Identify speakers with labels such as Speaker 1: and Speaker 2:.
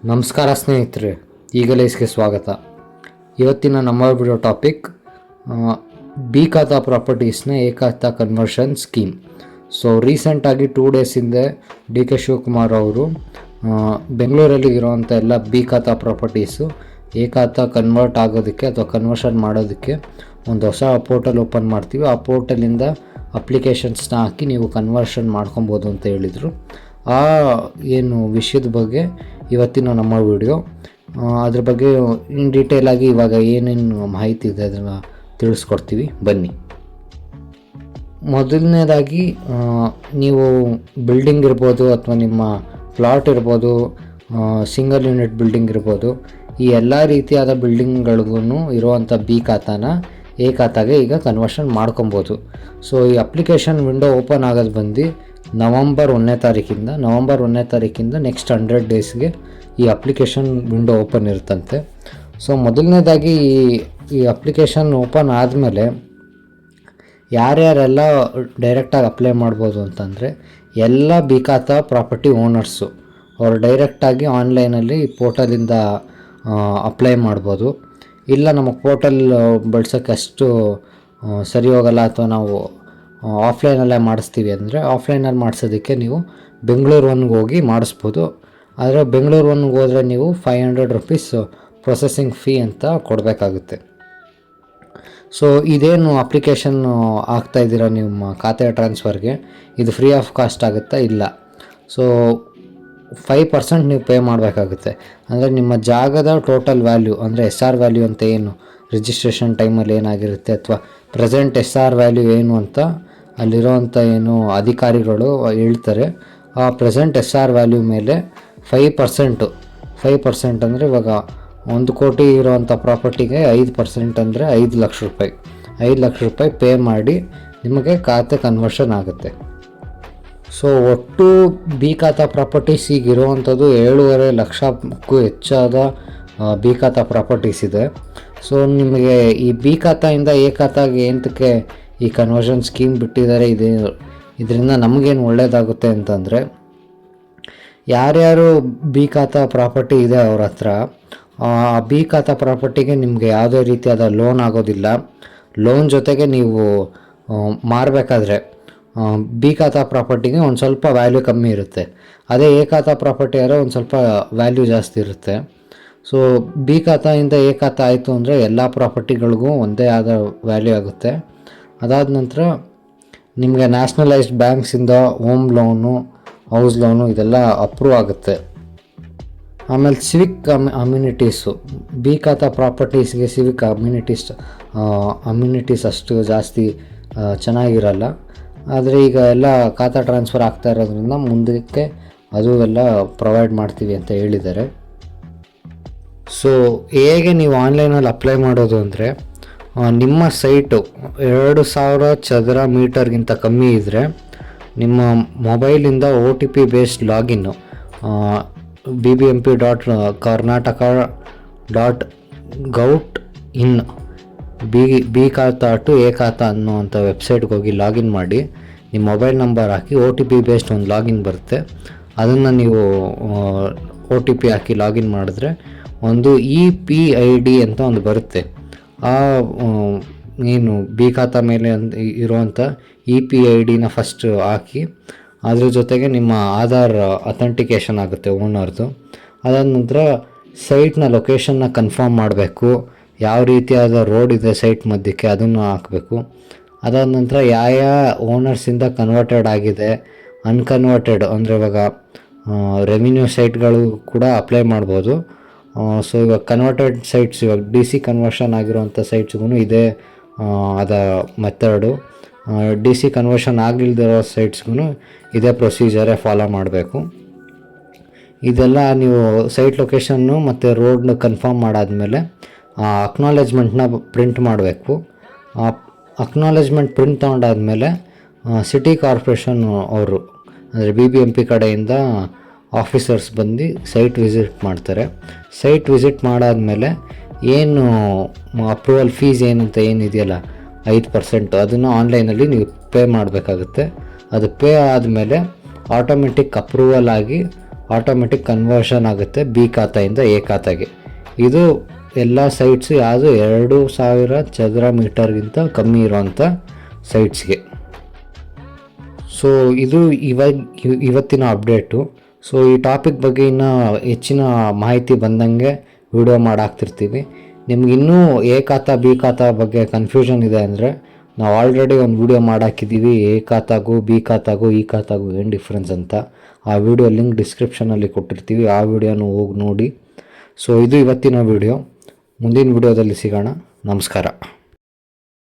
Speaker 1: ನಮಸ್ಕಾರ ಸ್ನೇಹಿತರೆ, ಈಗಲೇಸ್ಗೆ ಸ್ವಾಗತ. ಇವತ್ತಿನ ನಮ್ಮ ವಿಡಿಯೋ ಟಾಪಿಕ್ ಬಿ ಖಾತಾ ಪ್ರಾಪರ್ಟೀಸ್ನ ಎ ಖಾತಾ ಕನ್ವರ್ಷನ್ ಸ್ಕೀಮ್. ಸೊ ರೀಸೆಂಟಾಗಿ 2 days ಹಿಂದೆ ಡಿ ಕೆ ಶಿವಕುಮಾರ್ ಅವರು ಬೆಂಗಳೂರಲ್ಲಿ ಇರೋವಂಥ ಎಲ್ಲ ಬಿ ಖಾತಾ ಪ್ರಾಪರ್ಟೀಸು ಎ ಖಾತಾ ಕನ್ವರ್ಟ್ ಆಗೋದಕ್ಕೆ ಅಥವಾ ಕನ್ವರ್ಷನ್ ಮಾಡೋದಕ್ಕೆ ಒಂದು ಹೊಸ ಪೋರ್ಟಲ್ ಓಪನ್ ಮಾಡ್ತೀವಿ. ಆ ಪೋರ್ಟಲಿಂದ ಅಪ್ಲಿಕೇಶನ್ಸ್ನ ಹಾಕಿ ನೀವು ಕನ್ವರ್ಷನ್ ಮಾಡ್ಕೊಬೋದು ಅಂತ ಹೇಳಿದರು. ಆ ಏನು ವಿಷಯದ ಬಗ್ಗೆ ಇವತ್ತಿನ ನಮ್ಮ ವಿಡಿಯೋ. ಅದ್ರ ಬಗ್ಗೆ ಇನ್ ಡೀಟೇಲಾಗಿ ಇವಾಗ ಏನೇನು ಮಾಹಿತಿ ಇದೆ ಅದನ್ನು ತಿಳಿಸ್ಕೊಡ್ತೀವಿ, ಬನ್ನಿ. ಮೊದಲನೇದಾಗಿ ನೀವು ಬಿಲ್ಡಿಂಗ್ ಇರ್ಬೋದು ಅಥವಾ ನಿಮ್ಮ ಪ್ಲಾಟ್ ಇರ್ಬೋದು, ಸಿಂಗಲ್ ಯೂನಿಟ್ ಬಿಲ್ಡಿಂಗ್ ಇರ್ಬೋದು, ಈ ಎಲ್ಲ ರೀತಿಯಾದ ಬಿಲ್ಡಿಂಗ್ಗಳಿಗೂ ಇರುವಂಥ ಬಿ ಖಾತಾನ ಎ ಖಾತಾಗೆ ಈಗ ಕನ್ವರ್ಷನ್ ಮಾಡ್ಕೊಬೋದು. ಸೊ ಈ ಅಪ್ಲಿಕೇಶನ್ ವಿಂಡೋ ಓಪನ್ ಆಗೋದು ಬಂದು ನವಂಬರ್ 1ನೇ ತಾರೀಕಿಂದ ನೆಕ್ಸ್ಟ್ 100 daysಗೆ ಈ ಅಪ್ಲಿಕೇಶನ್ ವಿಂಡೋ ಓಪನ್ ಇರುತ್ತಂತೆ. ಸೊ ಮೊದಲನೇದಾಗಿ ಈ ಅಪ್ಲಿಕೇಶನ್ ಓಪನ್ ಆದಮೇಲೆ ಯಾರ್ಯಾರೆಲ್ಲ ಡೈರೆಕ್ಟಾಗಿ ಅಪ್ಲೈ ಮಾಡ್ಬೋದು ಅಂತಂದರೆ ಎಲ್ಲ ಬಿ ಖಾತಾ ಪ್ರಾಪರ್ಟಿ ಓನರ್ಸು ಅವರು ಡೈರೆಕ್ಟಾಗಿ ಆನ್ಲೈನಲ್ಲಿ ಈ ಪೋರ್ಟಲಿಂದ ಅಪ್ಲೈ ಮಾಡ್ಬೋದು. ಇಲ್ಲ ನಮಗೆ ಪೋರ್ಟಲ್ ಬಳಸೋಕ್ಕೆ ಅಷ್ಟು ಸರಿ ಹೋಗಲ್ಲ ಅಥವಾ ನಾವು ಆಫ್ಲೈನಲ್ಲೇ ಮಾಡಿಸ್ತೀವಿ ಅಂದರೆ ಆಫ್ಲೈನಲ್ಲಿ ಮಾಡಿಸೋದಕ್ಕೆ ನೀವು ಬೆಂಗಳೂರು 1ಗೆ ಹೋಗಿ ಮಾಡಿಸ್ಬೋದು. ಆದರೆ ಬೆಂಗಳೂರು 1ಗೆ ಹೋದರೆ ನೀವು 500 rupees ಪ್ರೊಸೆಸಿಂಗ್ ಫೀ ಅಂತ ಕೊಡಬೇಕಾಗುತ್ತೆ. ಸೊ ಇದೇನು ಅಪ್ಲಿಕೇಶನ್ ಆಗ್ತಾಯಿದ್ದೀರಾ ನಿಮ್ಮ ಖಾತೆ ಟ್ರಾನ್ಸ್ಫರ್ಗೆ, ಇದು ಫ್ರೀ ಆಫ್ ಕಾಸ್ಟ್ ಆಗುತ್ತಾ? ಇಲ್ಲ. ಸೊ 5% ನೀವು ಪೇ ಮಾಡಬೇಕಾಗುತ್ತೆ. ಅಂದರೆ ನಿಮ್ಮ ಜಾಗದ ಟೋಟಲ್ ವ್ಯಾಲ್ಯೂ ಅಂದರೆ SR ವ್ಯಾಲ್ಯೂ ಅಂತ ಏನು ರಿಜಿಸ್ಟ್ರೇಷನ್ ಟೈಮಲ್ಲಿ ಏನಾಗಿರುತ್ತೆ ಅಥವಾ ಪ್ರೆಸೆಂಟ್ SR ವ್ಯಾಲ್ಯೂ ಏನು ಅಂತ ಅಲ್ಲಿರೋವಂಥ ಏನು ಅಧಿಕಾರಿಗಳು ಹೇಳ್ತಾರೆ. ಆ ಪ್ರೆಸೆಂಟ್ SR ವ್ಯಾಲ್ಯೂ ಮೇಲೆ 5% ಅಂದರೆ ಇವಾಗ 1 ಕೋಟಿ ಇರೋವಂಥ ಪ್ರಾಪರ್ಟಿಗೆ 5% ಅಂದರೆ 5 ಲಕ್ಷ ರೂಪಾಯಿ. 5 ಲಕ್ಷ ರೂಪಾಯಿ ಪೇ ಮಾಡಿ ನಿಮಗೆ ಖಾತೆ ಕನ್ವರ್ಷನ್ ಆಗುತ್ತೆ. ಸೊ ಒಟ್ಟು ಬಿ ಖಾತಾ ಪ್ರಾಪರ್ಟೀಸ್ ಈಗ ಇರುವಂಥದ್ದು 7.5 ಲಕ್ಷಕ್ಕೂ ಹೆಚ್ಚಾದ ಬಿ ಖಾತಾ ಪ್ರಾಪರ್ಟೀಸ್ ಇದೆ. ಸೊ ನಿಮಗೆ ಈ ಬಿ ಖಾತಾಯಿಂದ ಎ ಖಾತಾಗೆ ಏನಕ್ಕೆ ಈ ಕನ್ವರ್ಷನ್ ಸ್ಕೀಮ್ ಬಿಟ್ಟಿದ್ದಾರೆ, ಇದರಿಂದ ನಮಗೇನು ಒಳ್ಳೆಯದಾಗುತ್ತೆ ಅಂತಂದರೆ, ಯಾರ್ಯಾರು ಬಿ ಖಾತಾ ಪ್ರಾಪರ್ಟಿ ಇದೆ ಅವ್ರ ಹತ್ರ ಆ ಬಿ ಖಾತಾ ಪ್ರಾಪರ್ಟಿಗೆ ನಿಮಗೆ ಯಾವುದೇ ರೀತಿಯಾದ ಲೋನ್ ಆಗೋದಿಲ್ಲ. ಲೋನ್ ಜೊತೆಗೆ ನೀವು ಮಾರಬೇಕಾದ್ರೆ ಬಿ ಖಾತಾ ಪ್ರಾಪರ್ಟಿಗೆ ಒಂದು ಸ್ವಲ್ಪ ವ್ಯಾಲ್ಯೂ ಕಮ್ಮಿ ಇರುತ್ತೆ. ಅದೇ ಎ ಖಾತಾ ಪ್ರಾಪರ್ಟಿ ಆದರೆ ಒಂದು ಸ್ವಲ್ಪ ವ್ಯಾಲ್ಯೂ ಜಾಸ್ತಿ ಇರುತ್ತೆ. ಸೊ ಬಿ ಖಾತಾಯಿಂದ ಎ ಖಾತಾ ಆಯಿತು ಅಂದರೆ ಎಲ್ಲ ಪ್ರಾಪರ್ಟಿಗಳಿಗೂ ಒಂದೇ ಆದ ವ್ಯಾಲ್ಯೂ ಆಗುತ್ತೆ. ಅದಾದ ನಂತರ ನಿಮಗೆ ನ್ಯಾಷನಲೈಸ್ಡ್ ಬ್ಯಾಂಕ್ಸಿಂದ ಹೋಮ್ ಲೋನು, ಹೌಸ್ ಲೋನು ಇದೆಲ್ಲ ಅಪ್ರೂವ್ ಆಗುತ್ತೆ. ಆಮೇಲೆ ಸಿವಿಕ್ ಅಮ್ಯುನಿಟೀಸು, ಬಿ ಖಾತಾ ಪ್ರಾಪರ್ಟೀಸ್ಗೆ ಸಿವಿಕ್ ಅಮ್ಯುನಿಟೀಸ್ ಅಷ್ಟು ಜಾಸ್ತಿ ಚೆನ್ನಾಗಿರಲ್ಲ. ಆದರೆ ಈಗ ಎಲ್ಲ ಖಾತಾ ಟ್ರಾನ್ಸ್ಫರ್ ಆಗ್ತಾ ಇರೋದ್ರಿಂದ ಮುಂದಕ್ಕೆ ಅದು ಎಲ್ಲ ಪ್ರೊವೈಡ್ ಮಾಡ್ತೀವಿ ಅಂತ ಹೇಳಿದ್ದಾರೆ. ಸೊ ಹೇಗೆ ನೀವು ಆನ್ಲೈನಲ್ಲಿ ಅಪ್ಲೈ ಮಾಡೋದು ಅಂದರೆ, ನಿಮ್ಮ ಸೈಟು 2000 ಚದರ ಮೀಟರ್ಗಿಂತ ಕಮ್ಮಿ ಇದ್ದರೆ ನಿಮ್ಮ ಮೊಬೈಲಿಂದ OTP ಬೇಸ್ಡ್ ಲಾಗಿನ್ನು bbmp.karnataka.gov.in ಬಿ ಖಾತಾ ಟು ಎ ಖಾತಾ ಅನ್ನುವಂಥ ವೆಬ್ಸೈಟ್ಗೆ ಹೋಗಿ ಲಾಗಿನ್ ಮಾಡಿ ನಿಮ್ಮ ಮೊಬೈಲ್ ನಂಬರ್ ಹಾಕಿ OTP ಬೇಸ್ಡ್ ಒಂದು ಲಾಗಿನ್ ಬರುತ್ತೆ. ಅದನ್ನು ನೀವು OTP ಹಾಕಿ ಲಾಗಿನ್ ಮಾಡಿದ್ರೆ ಒಂದು EPID ಅಂತ ಒಂದು ಬರುತ್ತೆ. ಆ ಏನು ಬಿ ಖಾತಾ ಮೇಲೆ ಇರುವಂಥ EPIDನ ಫಸ್ಟ್ ಹಾಕಿ ಅದ್ರ ಜೊತೆಗೆ ನಿಮ್ಮ ಆಧಾರ್ ಅಥೆಂಟಿಕೇಷನ್ ಆಗುತ್ತೆ ಓನರ್ದು. ಅದಾದ ನಂತರ ಸೈಟ್ನ ಲೊಕೇಶನ್ನ ಕನ್ಫರ್ಮ್ ಮಾಡಬೇಕು. ಯಾವ ರೀತಿಯಾದ ರೋಡ್ ಇದೆ ಸೈಟ್ ಮಧ್ಯಕ್ಕೆ ಅದನ್ನು ಹಾಕಬೇಕು. ಅದಾದ ನಂತರ ಯಾವ ಓನರ್ಸಿಂದ ಕನ್ವರ್ಟೆಡ್ ಆಗಿದೆ, ಅನ್ಕನ್ವರ್ಟೆಡ್ ಅಂದರೆ ಇವಾಗ ರೆವಿನ್ಯೂ ಸೈಟ್ಗಳು ಕೂಡ ಅಪ್ಲೈ ಮಾಡ್ಬೋದು. ಸೊ ಇವಾಗ ಕನ್ವರ್ಟೆಡ್ ಸೈಟ್ಸ್, ಇವಾಗ DC ಕನ್ವರ್ಷನ್ ಆಗಿರೋವಂಥ ಸೈಟ್ಸ್ಗೂ ಇದೇ ಅದ ಮೆಥಡು. DC ಕನ್ವರ್ಷನ್ ಆಗಿಲ್ದಿರೋ ಸೈಟ್ಸ್ಗೂ ಇದೇ ಪ್ರೊಸೀಜರೇ ಫಾಲೋ ಮಾಡಬೇಕು. ಇದೆಲ್ಲ ನೀವು ಸೈಟ್ ಲೊಕೇಶನ್ನು ಮತ್ತು ರೋಡ್ನ ಕನ್ಫರ್ಮ್ ಮಾಡಾದಮೇಲೆ ಅಕ್ನಾಲೇಜ್ಮೆಂಟ್ನ ಪ್ರಿಂಟ್ ಮಾಡಬೇಕು. ಅಕ್ನಾಲೇಜ್ಮೆಂಟ್ ಪ್ರಿಂಟ್ ತೊಗೊಂಡಾದ್ಮೇಲೆ ಸಿಟಿ ಕಾರ್ಪೊರೇಷನ್ ಅವರು ಅಂದರೆ BBMP ಕಡೆಯಿಂದ ಆಫೀಸರ್ಸ್ ಬಂದು ಸೈಟ್ ವಿಸಿಟ್ ಮಾಡ್ತಾರೆ. ಸೈಟ್ ವಿಸಿಟ್ ಮಾಡಾದಮೇಲೆ ಏನು ಅಪ್ರೂವಲ್ ಫೀಸ್ ಏನಂತ ಏನಿದೆಯಲ್ಲ 5%, ಅದನ್ನು ಆನ್ಲೈನಲ್ಲಿ ನೀವು ಪೇ ಮಾಡಬೇಕಾಗುತ್ತೆ. ಅದು ಪೇ ಆದಮೇಲೆ ಆಟೋಮೆಟಿಕ್ ಅಪ್ರೂವಲ್ ಆಗಿ ಆಟೋಮೆಟಿಕ್ ಕನ್ವರ್ಷನ್ ಆಗುತ್ತೆ ಬಿ ಖಾತೆಯಿಂದ ಎ ಖಾತೆಗೆ. ಇದು ಎಲ್ಲ ಸೈಟ್ಸು ಯಾವುದು 2000 ಚದರ ಮೀಟರ್ಗಿಂತ ಕಮ್ಮಿ ಇರೋವಂಥ ಸೈಟ್ಸ್ಗೆ. ಸೊ ಇದು ಇವತ್ತಿನ ಅಪ್ಡೇಟು. ಸೊ ಈ ಟಾಪಿಕ್ ಬಗ್ಗೆ ಇನ್ನೂ ಹೆಚ್ಚಿನ ಮಾಹಿತಿ ಬಂದಂಗೆ ವಿಡಿಯೋ ಮಾಡಾಕ್ತಿರ್ತೀವಿ. ನಿಮ್ಗೆ ಇನ್ನೂ ಎ ಖಾತಾ ಬಿ ಖಾತಾ ಬಗ್ಗೆ ಕನ್ಫ್ಯೂಷನ್ ಇದೆ ಅಂದರೆ ನಾವು ಆಲ್ರೆಡಿ ಒಂದು ವಿಡಿಯೋ ಮಾಡಾಕಿದ್ದೀವಿ, ಎ ಖಾತಾಗೂ ಬಿ ಖಾತಾಗೂ ಈ ಖಾತಾಗೂ ಏನು ಡಿಫ್ರೆನ್ಸ್ ಅಂತ. ಆ ವಿಡಿಯೋ ಲಿಂಕ್ ಡಿಸ್ಕ್ರಿಪ್ಷನಲ್ಲಿ ಕೊಟ್ಟಿರ್ತೀವಿ, ಆ ವಿಡಿಯೋನು ಹೋಗಿ ನೋಡಿ. ಸೊ ಇದು ಇವತ್ತಿನ ವಿಡಿಯೋ. ಮುಂದಿನ ವಿಡಿಯೋದಲ್ಲಿ ಸಿಗೋಣ. ನಮಸ್ಕಾರ.